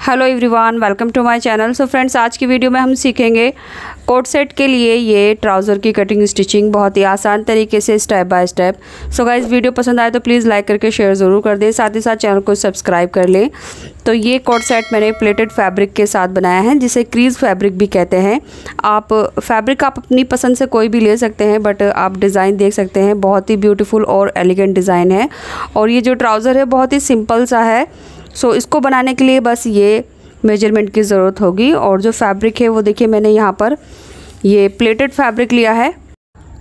Hello everyone, welcome to my channel. So friends, आज की video में हम सीखेंगे कोट सेट के लिए ये ट्राउज़र की कटिंग स्टिचिंग बहुत ही आसान तरीके से step by step. So guys, video पसंद आए तो प्लीज़ लाइक करके शेयर ज़रूर कर दें, साथ ही साथ चैनल को सब्सक्राइब कर लें। तो ये कोट सेट मैंने प्लेटेड फैब्रिक के साथ बनाया है, जिसे क्रीज फैब्रिक भी कहते हैं। आप फैब्रिक आप अपनी पसंद से कोई भी ले सकते हैं, बट आप डिज़ाइन देख सकते हैं, बहुत ही ब्यूटीफुल और एलिगेंट डिज़ाइन है। और ये जो ट्राउज़र है बहुत ही सिंपल सा है। सो इसको बनाने के लिए बस ये मेजरमेंट की ज़रूरत होगी। और जो फैब्रिक है वो देखिए, मैंने यहाँ पर ये प्लेटेड फैब्रिक लिया है।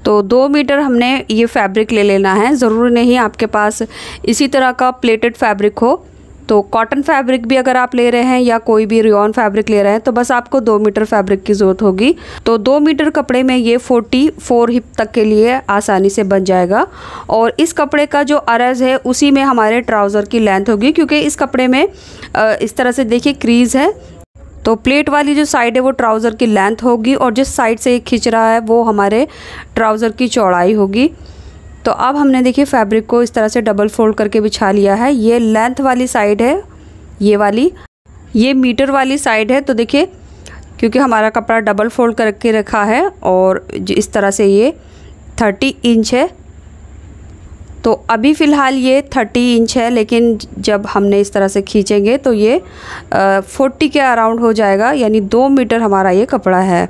तो 2 मीटर हमने ये फैब्रिक ले लेना है। ज़रूरी नहीं आपके पास इसी तरह का प्लेटेड फैब्रिक हो, तो कॉटन फैब्रिक भी अगर आप ले रहे हैं या कोई भी रेयॉन फैब्रिक ले रहे हैं तो बस आपको 2 मीटर फैब्रिक की ज़रूरत होगी। तो 2 मीटर कपड़े में ये 44 हिप तक के लिए आसानी से बन जाएगा। और इस कपड़े का जो अरज़ है उसी में हमारे ट्राउज़र की लेंथ होगी, क्योंकि इस कपड़े में इस तरह से देखिए क्रीज़ है। तो प्लेट वाली जो साइड है वो ट्राउज़र की लेंथ होगी, और जिस साइड से खिंच रहा है वो हमारे ट्राउज़र की चौड़ाई होगी। तो अब हमने देखिए फैब्रिक को इस तरह से डबल फोल्ड करके बिछा लिया है। ये लेंथ वाली साइड है, ये वाली, ये मीटर वाली साइड है। तो देखिए, क्योंकि हमारा कपड़ा डबल फोल्ड करके रखा है और इस तरह से ये 30 इंच है। तो अभी फ़िलहाल ये 30 इंच है, लेकिन जब हमने इस तरह से खींचेंगे तो ये 40 के अराउंड हो जाएगा, यानी 2 मीटर हमारा ये कपड़ा है।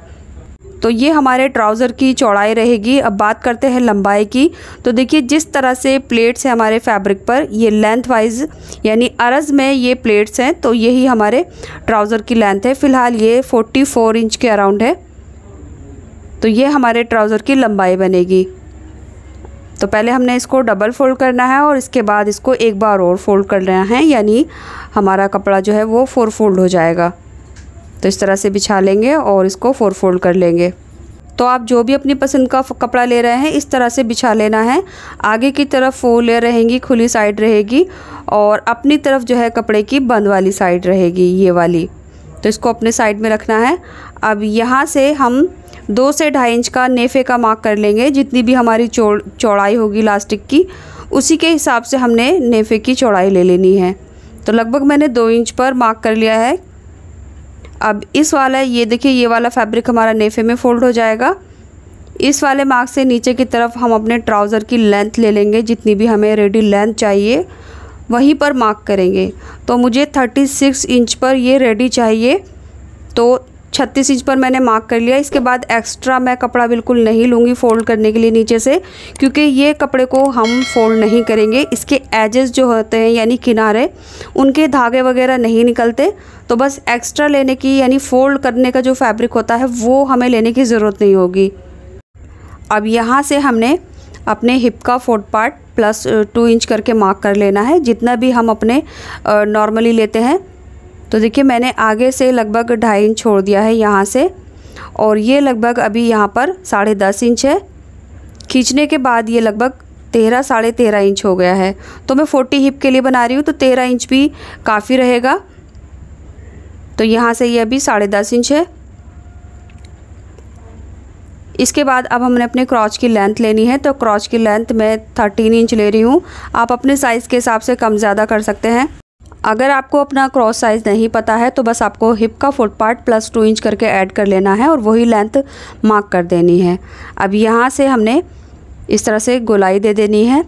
तो ये हमारे ट्राउज़र की चौड़ाई रहेगी। अब बात करते हैं लंबाई की। तो देखिए, जिस तरह से प्लेट्स हैं हमारे फैब्रिक पर, ये लेंथ वाइज यानी अरज़ में ये प्लेट्स हैं, तो यही हमारे ट्राउज़र की लेंथ है। फ़िलहाल ये 44 इंच के अराउंड है। तो ये हमारे ट्राउज़र की लंबाई बनेगी। तो पहले हमने इसको डबल फोल्ड करना है और इसके बाद इसको एक बार और फोल्ड करना है, यानी हमारा कपड़ा जो है वो 4 फोल्ड हो जाएगा। तो इस तरह से बिछा लेंगे और इसको 4 फोल्ड कर लेंगे। तो आप जो भी अपनी पसंद का कपड़ा ले रहे हैं इस तरह से बिछा लेना है। आगे की तरफ 4 लेयर रहेंगी, खुली साइड रहेगी, और अपनी तरफ जो है कपड़े की बंद वाली साइड रहेगी, ये वाली। तो इसको अपने साइड में रखना है। अब यहाँ से हम 2 से 2.5 इंच का नेफे का मार्क कर लेंगे। जितनी भी हमारी चौड़ाई होगी इलास्टिक की, उसी के हिसाब से हमने नेफे की चौड़ाई ले लेनी है। तो लगभग मैंने 2 इंच पर मार्क कर लिया है। अब इस वाला, ये देखिए, ये वाला फैब्रिक हमारा नेफे में फोल्ड हो जाएगा। इस वाले मार्क से नीचे की तरफ हम अपने ट्राउज़र की लेंथ ले लेंगे, जितनी भी हमें रेडी लेंथ चाहिए वहीं पर मार्क करेंगे। तो मुझे 36 इंच पर ये रेडी चाहिए, तो 36 इंच पर मैंने मार्क कर लिया। इसके बाद एक्स्ट्रा मैं कपड़ा बिल्कुल नहीं लूँगी फोल्ड करने के लिए नीचे से, क्योंकि ये कपड़े को हम फोल्ड नहीं करेंगे। इसके एजेस जो होते हैं यानी किनारे, उनके धागे वगैरह नहीं निकलते। तो बस एक्स्ट्रा लेने की यानी फ़ोल्ड करने का जो फैब्रिक होता है वो हमें लेने की ज़रूरत नहीं होगी। अब यहाँ से हमने अपने हिप का 4th पार्ट प्लस 2 इंच करके मार्क कर लेना है, जितना भी हम अपने नॉर्मली लेते हैं। तो देखिए, मैंने आगे से लगभग 2.5 इंच छोड़ दिया है यहाँ से, और ये लगभग अभी यहाँ पर 10.5 इंच है। खींचने के बाद ये लगभग 13 - 13.5 इंच हो गया है। तो मैं 40 हिप के लिए बना रही हूँ, तो 13 इंच भी काफ़ी रहेगा। तो यहाँ से ये अभी 10.5 इंच है। इसके बाद अब हमने अपने क्रॉच की लेंथ लेनी है। तो क्रॉच की लेंथ मैं 13 इंच ले रही हूँ। आप अपने साइज़ के हिसाब से कम ज़्यादा कर सकते हैं। अगर आपको अपना क्रॉस साइज़ नहीं पता है तो बस आपको हिप का 4th पार्ट प्लस 2 इंच करके ऐड कर लेना है और वही लेंथ मार्क कर देनी है। अब यहाँ से हमने इस तरह से गोलाई दे देनी है।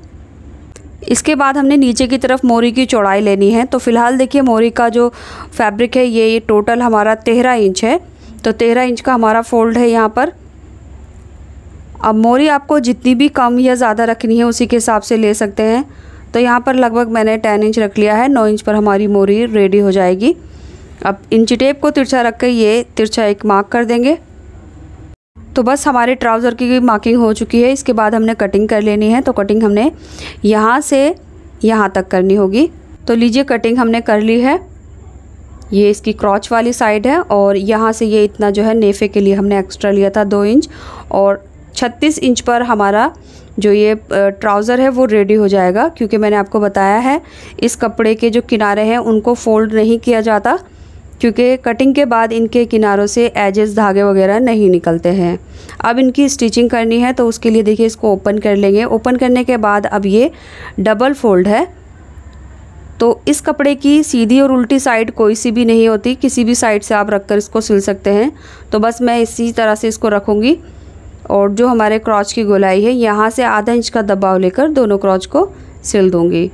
इसके बाद हमने नीचे की तरफ मोरी की चौड़ाई लेनी है। तो फ़िलहाल देखिए, मोरी का जो फैब्रिक है ये टोटल हमारा 13 इंच है। तो 13 इंच का हमारा फोल्ड है यहाँ पर। अब मोरी आपको जितनी भी कम या ज़्यादा रखनी है उसी के हिसाब से ले सकते हैं। तो यहाँ पर लगभग मैंने 10 इंच रख लिया है। 9 इंच पर हमारी मोरी रेडी हो जाएगी। अब इंची टेप को तिरछा रख कर ये तिरछा एक मार्क कर देंगे। तो बस हमारे ट्राउज़र की मार्किंग हो चुकी है। इसके बाद हमने कटिंग कर लेनी है। तो कटिंग हमने यहाँ से यहाँ तक करनी होगी। तो लीजिए, कटिंग हमने कर ली है। ये इसकी क्रॉच वाली साइड है, और यहाँ से ये इतना जो है नेफे के लिए हमने एक्स्ट्रा लिया था 2 इंच, और 36 इंच पर हमारा जो ये ट्राउज़र है वो रेडी हो जाएगा। क्योंकि मैंने आपको बताया है, इस कपड़े के जो किनारे हैं उनको फ़ोल्ड नहीं किया जाता, क्योंकि कटिंग के बाद इनके किनारों से एजेस धागे वगैरह नहीं निकलते हैं। अब इनकी स्टिचिंग करनी है, तो उसके लिए देखिए इसको ओपन कर लेंगे। ओपन करने के बाद अब ये डबल फोल्ड है। तो इस कपड़े की सीधी और उल्टी साइड कोई सी भी नहीं होती, किसी भी साइड से आप रखकर इसको सिल सकते हैं। तो बस मैं इसी तरह से इसको रखूँगी और जो हमारे क्रॉच की गोलाई है यहाँ से आधा इंच का दबाव लेकर दोनों क्रॉच को सिल दूँगी।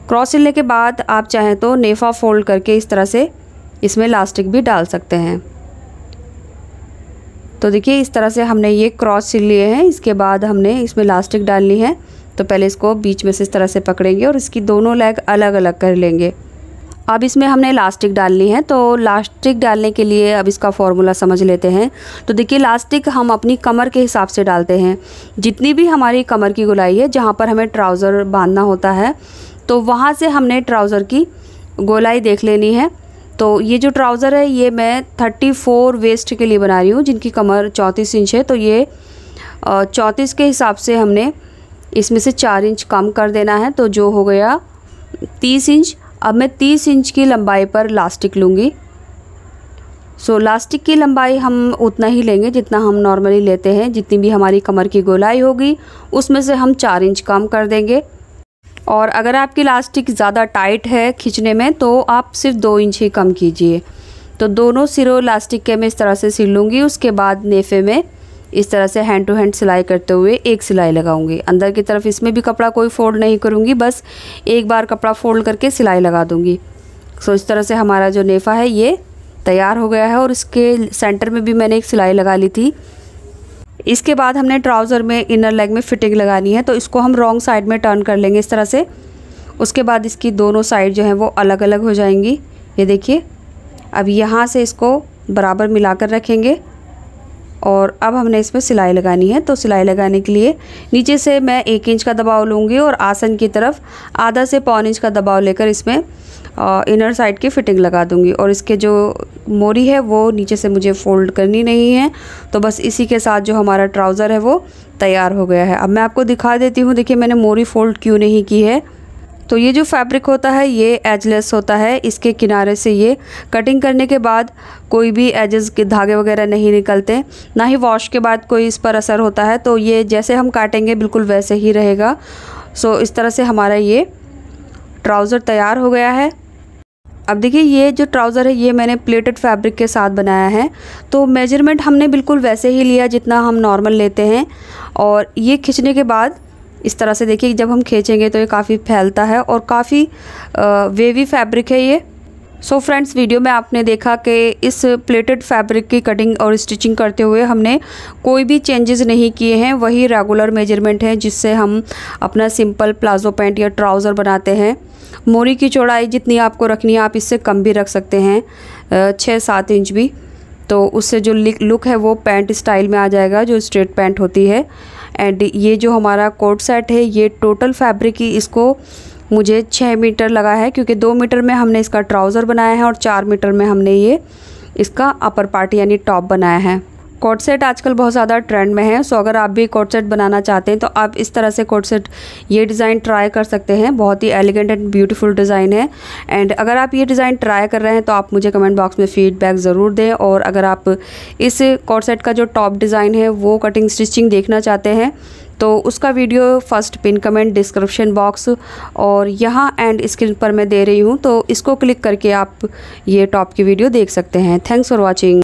क्रॉस सिलने के बाद आप चाहें तो नेफा फोल्ड करके इस तरह से इसमें इलास्टिक भी डाल सकते हैं। तो देखिए इस तरह से हमने ये क्रॉस सिल लिए हैं। इसके बाद हमने इसमें इलास्टिक डालनी है। तो पहले इसको बीच में से इस तरह से पकड़ेंगे और इसकी दोनों लेग अलग अलग कर लेंगे। अब इसमें हमने इलास्टिक डालनी है। तो इलास्टिक डालने के लिए अब इसका फॉर्मूला समझ लेते हैं। तो देखिए इलास्टिक हम अपनी कमर के हिसाब से डालते हैं। जितनी भी हमारी कमर की गोलाई है जहाँ पर हमें ट्राउज़र बांधना होता है तो वहाँ से हमने ट्राउज़र की गोलाई देख लेनी है। तो ये जो ट्राउज़र है ये मैं 34 वेस्ट के लिए बना रही हूँ, जिनकी कमर 34 इंच है। तो ये 34 के हिसाब से हमने इसमें से 4 इंच कम कर देना है, तो जो हो गया 30 इंच। अब मैं 30 इंच की लंबाई पर इलास्टिक लूँगी। सो इलास्टिक की लंबाई हम उतना ही लेंगे जितना हम नॉर्मली लेते हैं। जितनी भी हमारी कमर की गोलाई होगी उसमें से हम 4 इंच कम कर देंगे। और अगर आपकी इलास्टिक ज़्यादा टाइट है खींचने में तो आप सिर्फ 2 इंच ही कम कीजिए। तो दोनों सिरों इलास्टिक के मैं इस तरह से सिल लूँगी। उसके बाद नेफे में इस तरह से हैंड टू हैंड सिलाई करते हुए एक सिलाई लगाऊंगी। अंदर की तरफ इसमें भी कपड़ा कोई फोल्ड नहीं करूँगी, बस एक बार कपड़ा फोल्ड करके सिलाई लगा दूँगी। सो इस तरह से हमारा जो नेफा है ये तैयार हो गया है और इसके सेंटर में भी मैंने एक सिलाई लगा ली थी। इसके बाद हमने ट्राउज़र में इनर लेग में फिटिंग लगानी है। तो इसको हम रॉन्ग साइड में टर्न कर लेंगे इस तरह से। उसके बाद इसकी दोनों साइड जो है वो अलग अलग हो जाएंगी। ये देखिए अब यहाँ से इसको बराबर मिलाकर रखेंगे और अब हमने इसमें सिलाई लगानी है। तो सिलाई लगाने के लिए नीचे से मैं 1 इंच का दबाव लूँगी और आसन की तरफ आधा से पौन इंच का दबाव लेकर इसमें इनर साइड की फिटिंग लगा दूँगी। और इसके जो मोरी है वो नीचे से मुझे फ़ोल्ड करनी नहीं है। तो बस इसी के साथ जो हमारा ट्राउज़र है वो तैयार हो गया है। अब मैं आपको दिखा देती हूँ। देखिए मैंने मोरी फ़ोल्ड क्यों नहीं की है। तो ये जो फैब्रिक होता है ये एजलेस होता है। इसके किनारे से ये कटिंग करने के बाद कोई भी एजेस के धागे वगैरह नहीं निकलते, ना ही वॉश के बाद कोई इस पर असर होता है। तो ये जैसे हम काटेंगे बिल्कुल वैसे ही रहेगा। सो इस तरह से हमारा ये ट्राउज़र तैयार हो गया है। अब देखिए ये जो ट्राउज़र है ये मैंने प्लेटेड फैब्रिक के साथ बनाया है। तो मेजरमेंट हमने बिल्कुल वैसे ही लिया जितना हम नॉर्मल लेते हैं। और ये खींचने के बाद इस तरह से देखिए जब हम खींचेंगे तो ये काफ़ी फैलता है और काफ़ी वेवी फैब्रिक है ये। सो फ्रेंड्स वीडियो में आपने देखा कि इस प्लेटेड फैब्रिक की कटिंग और स्टिचिंग करते हुए हमने कोई भी चेंजेस नहीं किए हैं। वही रेगुलर मेजरमेंट है जिससे हम अपना सिंपल प्लाजो पैंट या ट्राउज़र बनाते हैं। मोरी की चौड़ाई जितनी आपको रखनी है आप इससे कम भी रख सकते हैं, 6-7 इंच भी। तो उससे जो लुक है वो पैंट स्टाइल में आ जाएगा, जो स्ट्रेट पैंट होती है। एंड ये जो हमारा कोट सेट है ये टोटल फैब्रिक ही इसको मुझे 6 मीटर लगा है, क्योंकि 2 मीटर में हमने इसका ट्राउज़र बनाया है और 4 मीटर में हमने ये इसका अपर पार्ट यानी टॉप बनाया है। कोट सेट आजकल बहुत ज़्यादा ट्रेंड में है। सो अगर आप भी कोट सेट बनाना चाहते हैं तो आप इस तरह से कोट सेट ये डिज़ाइन ट्राई कर सकते हैं। बहुत ही एलिगेंट एंड ब्यूटीफुल डिज़ाइन है। एंड अगर आप ये डिज़ाइन ट्राई कर रहे हैं तो आप मुझे कमेंट बॉक्स में फीडबैक ज़रूर दें। और अगर आप इस कोट सेट का जो टॉप डिज़ाइन है वो कटिंग स्टिचिंग देखना चाहते हैं तो उसका video first pin comment description box और यहाँ एंड स्क्रीन पर मैं दे रही हूँ। तो इसको क्लिक करके आप ये टॉप की वीडियो देख सकते हैं। Thanks for watching.